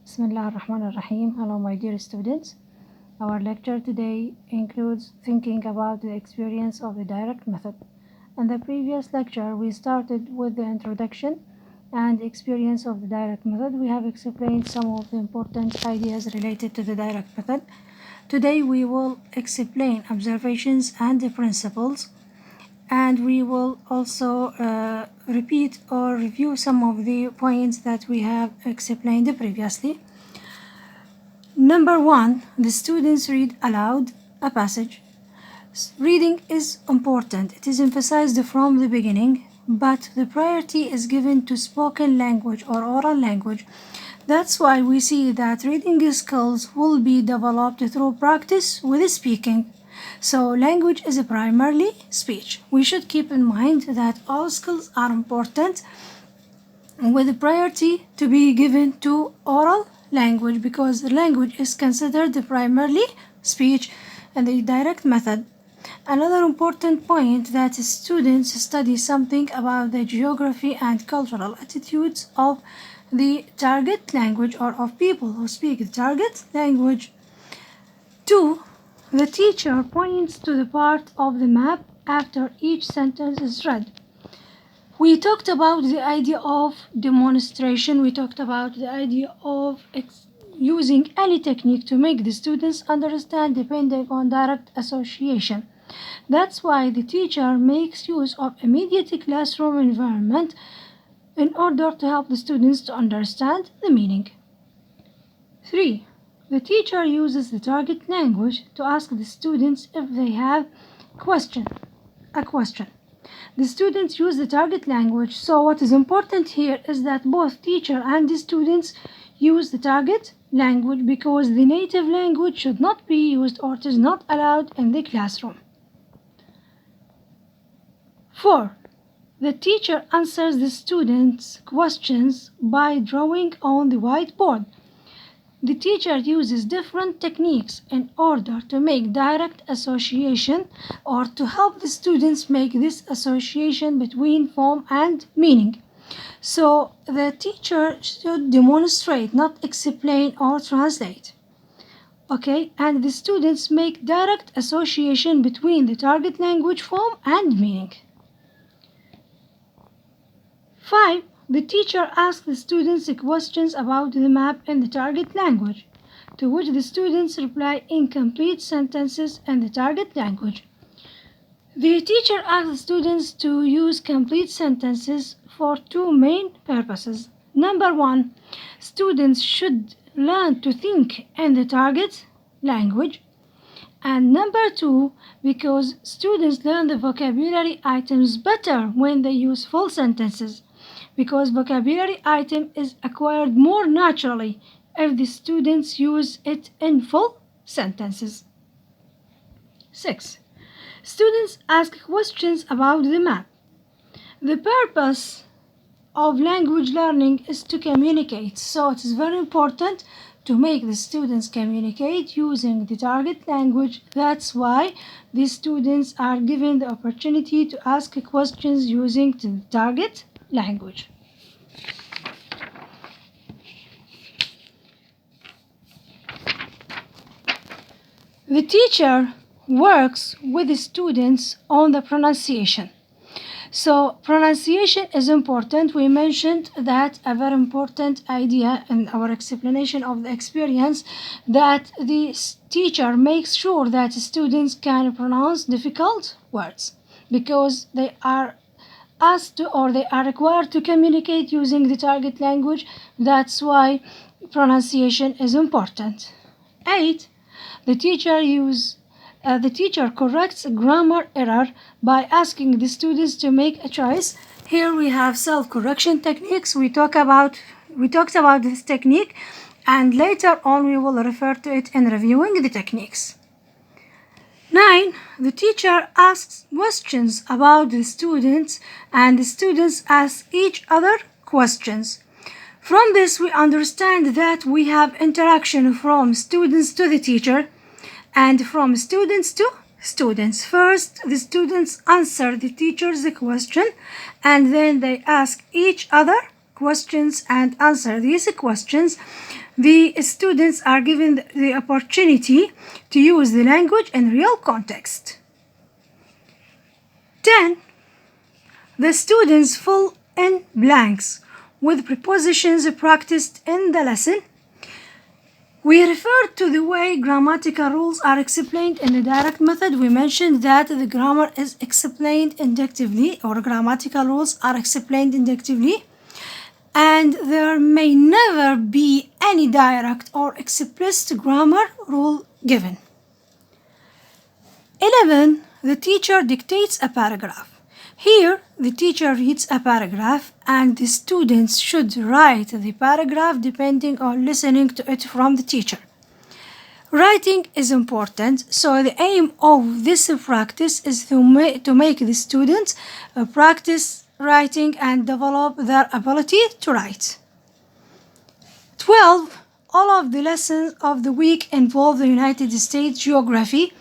Bismillahirrahmanirrahim. Hello, my dear students. Our lecture today includes thinking about the experience of the direct method. In the previous lecture, we started with the introduction and experience of the direct method. We have explained some of the important ideas related to the direct method. Today, we will explain observations and the principles, and we will also repeat or review some of the points that we have explained previously. Number 1, the students read aloud a passage. Reading is important. It is emphasized from the beginning, but the priority is given to spoken language or oral language. That's why we see that reading skills will be developed through practice with speaking. So language is primarily speech. We should keep in mind that all skills are important with priority to be given to oral language because language is considered primarily speech and the direct method. Another important point that students study something about the geography and cultural attitudes of the target language or of people who speak the target language. 2. The teacher points to the part of the map after each sentence is read. We talked about the idea of demonstration. We talked about the idea of using any technique to make the students understand depending on direct association. That's why the teacher makes use of immediate classroom environment in order to help the students to understand the meaning. 3. The teacher uses the target language to ask the students if they have a question. The students use the target language, so what is important here is that both teacher and the students use the target language because the native language should not be used or it is not allowed in the classroom. 4. The teacher answers the students' questions by drawing on the whiteboard. The teacher uses different techniques in order to make direct association or to help the students make this association between form and meaning. So the teacher should demonstrate, not explain or translate. Okay, and the students make direct association between the target language form and meaning. 5. The teacher asks the students questions about the map in the target language, to which the students reply in complete sentences in the target language. The teacher asks the students to use complete sentences for two main purposes. Number 1, students should learn to think in the target language. And number 2, because students learn the vocabulary items better when they use full sentences, because vocabulary item is acquired more naturally if the students use it in full sentences. 6. Students ask questions about the map. The purpose of language learning is to communicate, so it is very important to make the students communicate using the target language. That's why the students are given the opportunity to ask questions using the target language. The teacher works with the students on the pronunciation. So pronunciation is important. We mentioned that a very important idea in our explanation of the experience, that the teacher makes sure that students can pronounce difficult words because they are asked to, or they are required to communicate using the target language. That's why pronunciation is important. 8. The teacher corrects grammar error by asking the students to make a choice. Here we have self-correction techniques. We talked about this technique, and later on we will refer to it in reviewing the techniques. 9. The teacher asks questions about the students, and the students ask each other questions. From this, we understand that we have interaction from students to the teacher and from students to students. First, the students answer the teacher's question, and then they ask each other questions and answer these questions, the students are given the opportunity to use the language in real context. 10. The students fill in blanks with prepositions practiced in the lesson. We refer to the way grammatical rules are explained in the direct method. We mentioned that the grammar is explained inductively, or grammatical rules are explained inductively, and there may never be any direct or explicit grammar rule given. 11. The teacher dictates a paragraph. Here, the teacher reads a paragraph and the students should write the paragraph depending on listening to it from the teacher. Writing is important, so the aim of this practice is to make the students practice writing and develop their ability to write. 12. All of the lessons of the week involve the United States geography.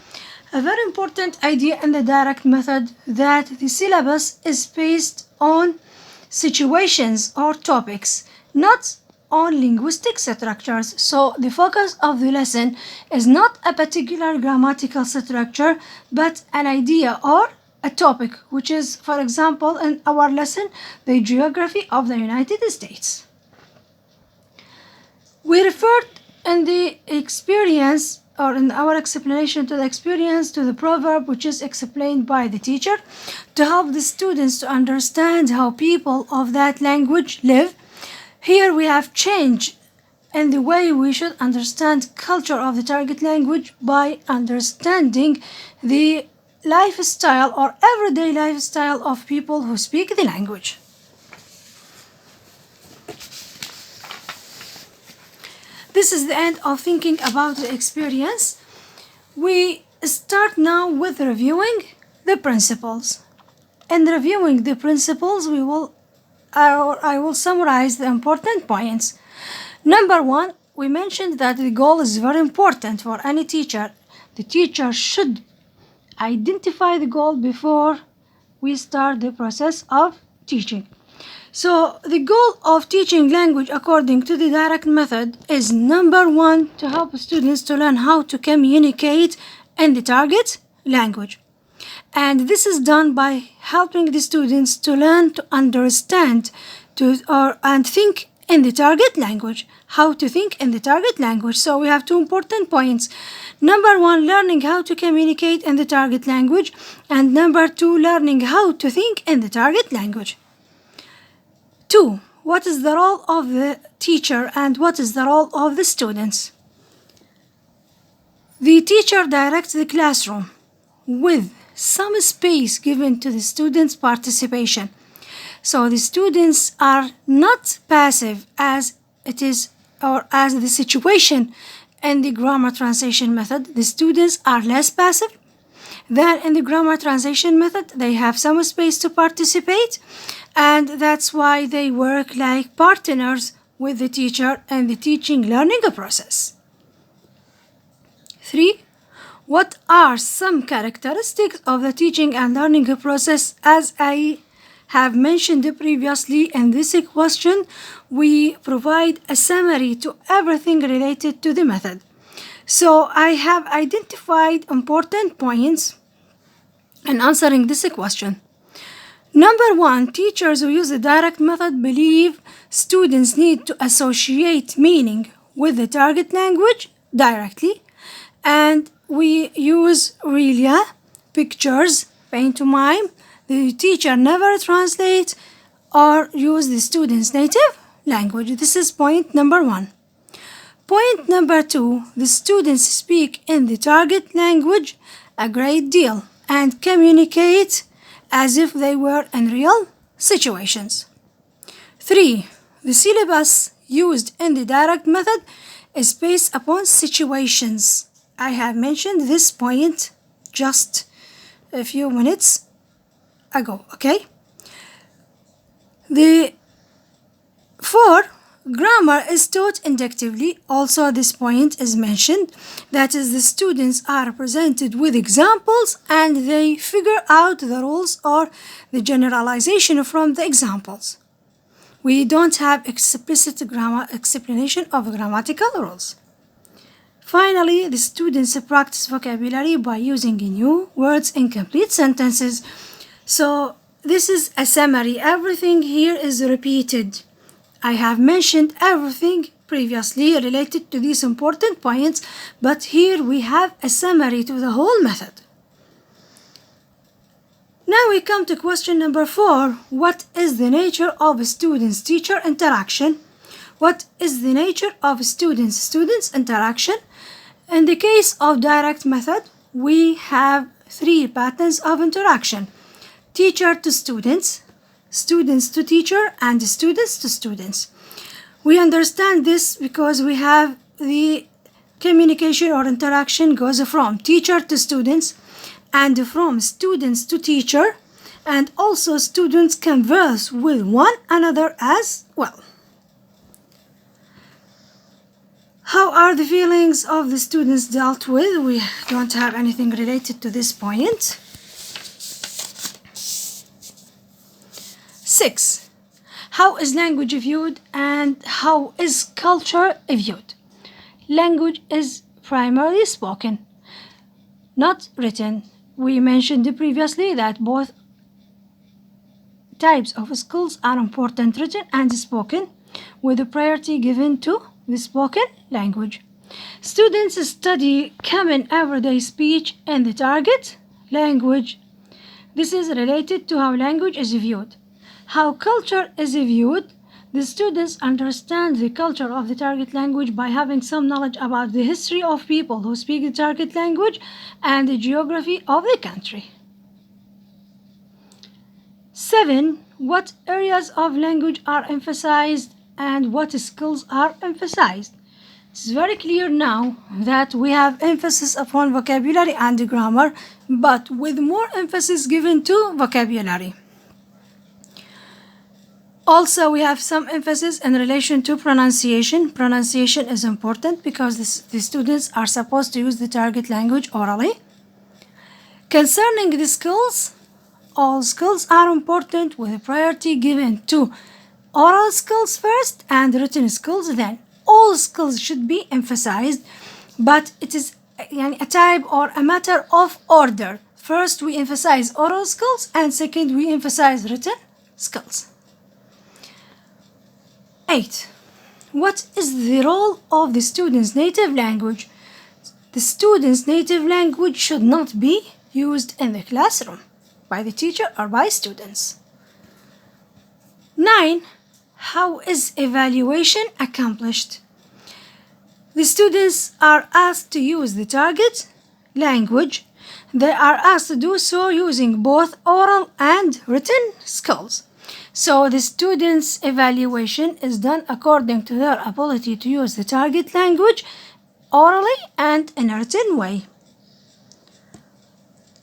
A very important idea in the direct method that the syllabus is based on situations or topics, not on linguistic structures. So the focus of the lesson is not a particular grammatical structure, but an idea or a topic, which is, for example, in our lesson, the geography of the United States. We referred in the experience, or in our explanation to the experience, to the proverb which is explained by the teacher to help the students to understand how people of that language live. Here we have change in the way we should understand culture of the target language by understanding the lifestyle or everyday lifestyle of people who speak the language. This is the end of thinking about the experience. We start now with reviewing the principles. In reviewing the principles, I will summarize the important points. Number 1, we mentioned that the goal is very important for any teacher. The teacher should identify the goal before we start the process of teaching. So the goal of teaching language according to the direct method is number 1, to help students to learn how to communicate in the target language. And this is done by helping the students to learn to understand and think in the target language. How to think in the target language. So we have 2 important points. Number 1, learning how to communicate in the target language. And number 2, learning how to think in the target language. 2. What is the role of the teacher and what is the role of the students? The teacher directs the classroom with some space given to the students' participation. So the students are not passive as it is, or as the situation in the grammar translation method. The students are less passive than in the grammar translation method. They have some space to participate, and that's why they work like partners with the teacher in the teaching learning process. 3. What are some characteristics of the teaching and learning process? As I have mentioned previously in this question, we provide a summary to everything related to the method. So I have identified important points in answering this question. Number 1, teachers who use the direct method believe students need to associate meaning with the target language directly, and we use relia, pictures, pantomime. The teacher never translates or use the student's native language. This is point number 1. Point number 2, the students speak in the target language a great deal and communicate as if they were in real situations. 3, the syllabus used in the direct method is based upon situations. I have mentioned this point just a few minutes ago, okay? The 4, grammar is taught inductively. Also, this point is mentioned. That is, the students are presented with examples and they figure out the rules or the generalization from the examples. We don't have explicit explanation of grammatical rules. Finally, the students practice vocabulary by using new words in complete sentences. So this is a summary. Everything here is repeated. I have mentioned everything previously related to these important points, but here we have a summary to the whole method. Now we come to question number 4. What is the nature of students-teacher interaction? What is the nature of students-students interaction? In the case of direct method, we have 3 patterns of interaction: teacher to students, students to teacher, and students to students. We understand this because we have the communication or interaction goes from teacher to students and from students to teacher, and also students converse with one another as well. How are the feelings of the students dealt with? We don't have anything related to this point. 6. How is language viewed and how is culture viewed? Language is primarily spoken, not written. We mentioned previously that both types of skills are important, written and spoken, with a priority given to the spoken language. Students study common everyday speech in the target language. This is related to how language is viewed. How culture is viewed: the students understand the culture of the target language by having some knowledge about the history of people who speak the target language and the geography of the country. 7. What areas of language are emphasized and what skills are emphasized? It's very clear now that we have emphasis upon vocabulary and grammar, but with more emphasis given to vocabulary. Also, we have some emphasis in relation to pronunciation. Pronunciation is important because the students are supposed to use the target language orally. Concerning the skills, all skills are important with a priority given to oral skills first and written skills then. All skills should be emphasized, but it is a type or a matter of order. First, we emphasize oral skills, and second, we emphasize written skills. 8. What is the role of the student's native language? The student's native language should not be used in the classroom by the teacher or by students. 9. How is evaluation accomplished? The students are asked to use the target language. They are asked to do so using both oral and written skills. So the students' evaluation is done according to their ability to use the target language orally and in a written way.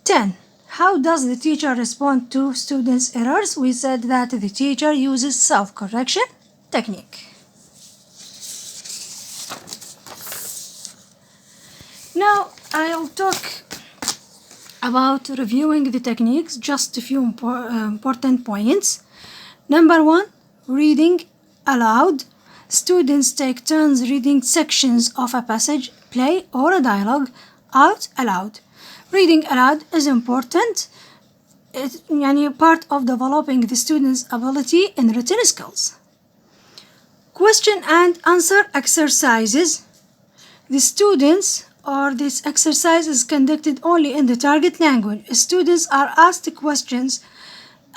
10. How does the teacher respond to students' errors? We said that the teacher uses self-correction technique. Now I'll talk about reviewing the techniques, just a few important points. Number 1, reading aloud. Students take turns reading sections of a passage, play, or a dialogue out aloud. Reading aloud is important. It's part of developing the student's ability in written skills. Question and answer exercises. The students or this exercise is conducted only in the target language. Students are asked questions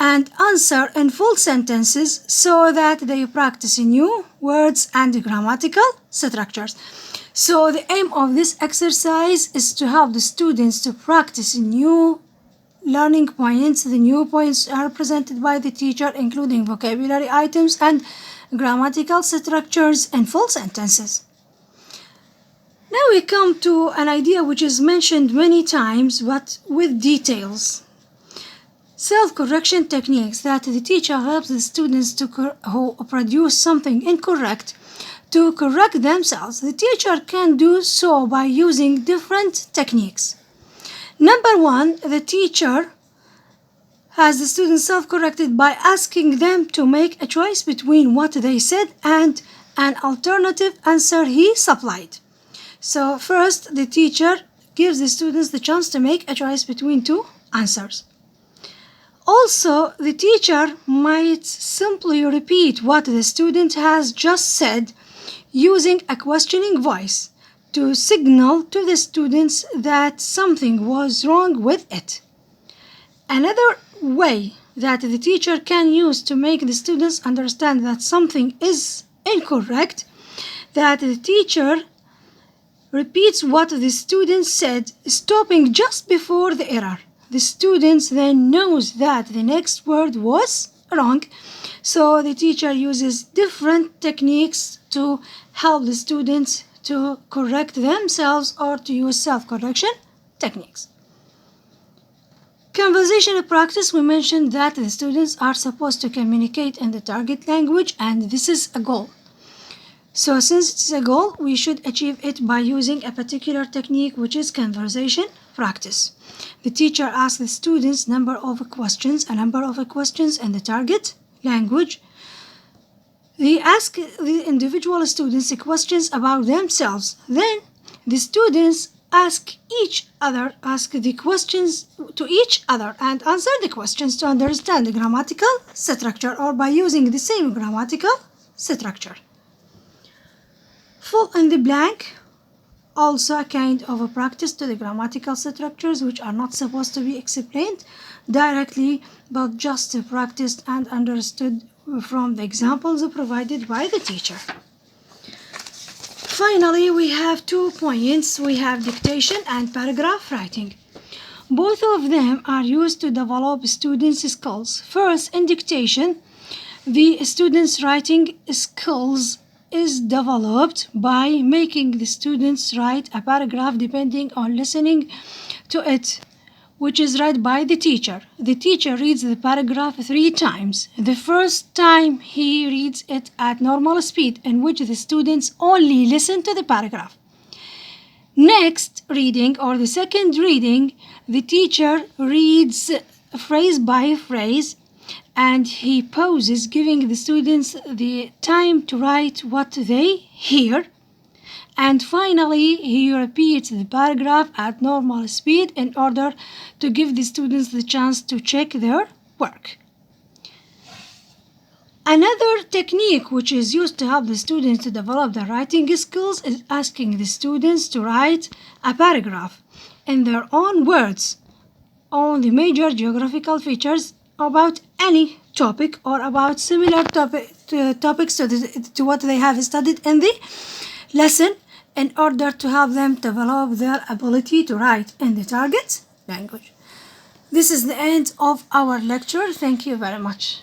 and answer in full sentences so that they practice new words and grammatical structures. So the aim of this exercise is to help the students to practice new learning points. The new points are presented by the teacher, including vocabulary items and grammatical structures in full sentences. Now we come to an idea which is mentioned many times, but with details. Self-correction techniques, that the teacher helps the students who produce something incorrect to correct themselves. The teacher can do so by using different techniques. Number 1, the teacher has the students self-corrected by asking them to make a choice between what they said and an alternative answer he supplied. So first, the teacher gives the students the chance to make a choice between two answers. Also, the teacher might simply repeat what the student has just said using a questioning voice to signal to the students that something was wrong with it. Another way that the teacher can use to make the students understand that something is incorrect, that the teacher repeats what the student said, stopping just before the error. The students then knows that the next word was wrong, so the teacher uses different techniques to help the students to correct themselves or to use self-correction techniques. Conversational practice, we mentioned that the students are supposed to communicate in the target language, and this is a goal. So since it's a goal, we should achieve it by using a particular technique, which is conversation practice. The teacher asks the students a number of questions in the target language. They ask the individual students questions about themselves. Then the students ask the questions to each other and answer the questions to understand the grammatical structure, or by using the same grammatical structure. Fill in the blank, also a kind of a practice to the grammatical structures which are not supposed to be explained directly, but just practiced and understood from the examples provided by the teacher. Finally, we have 2 points. We have dictation and paragraph writing. Both of them are used to develop students' skills. First, in dictation, the students' writing skills is developed by making the students write a paragraph depending on listening to it, which is read by the teacher. The teacher reads the paragraph 3 times. The first time he reads it at normal speed, in which the students only listen to the paragraph. Next reading, or the second reading, the teacher reads phrase by phrase, and he pauses, giving the students the time to write what they hear. And finally, he repeats the paragraph at normal speed in order to give the students the chance to check their work. Another technique which is used to help the students to develop their writing skills is asking the students to write a paragraph in their own words on the major geographical features about any topic or about similar topics to what they have studied in the lesson, in order to help them develop their ability to write in the target language. This is the end of our lecture. Thank you very much.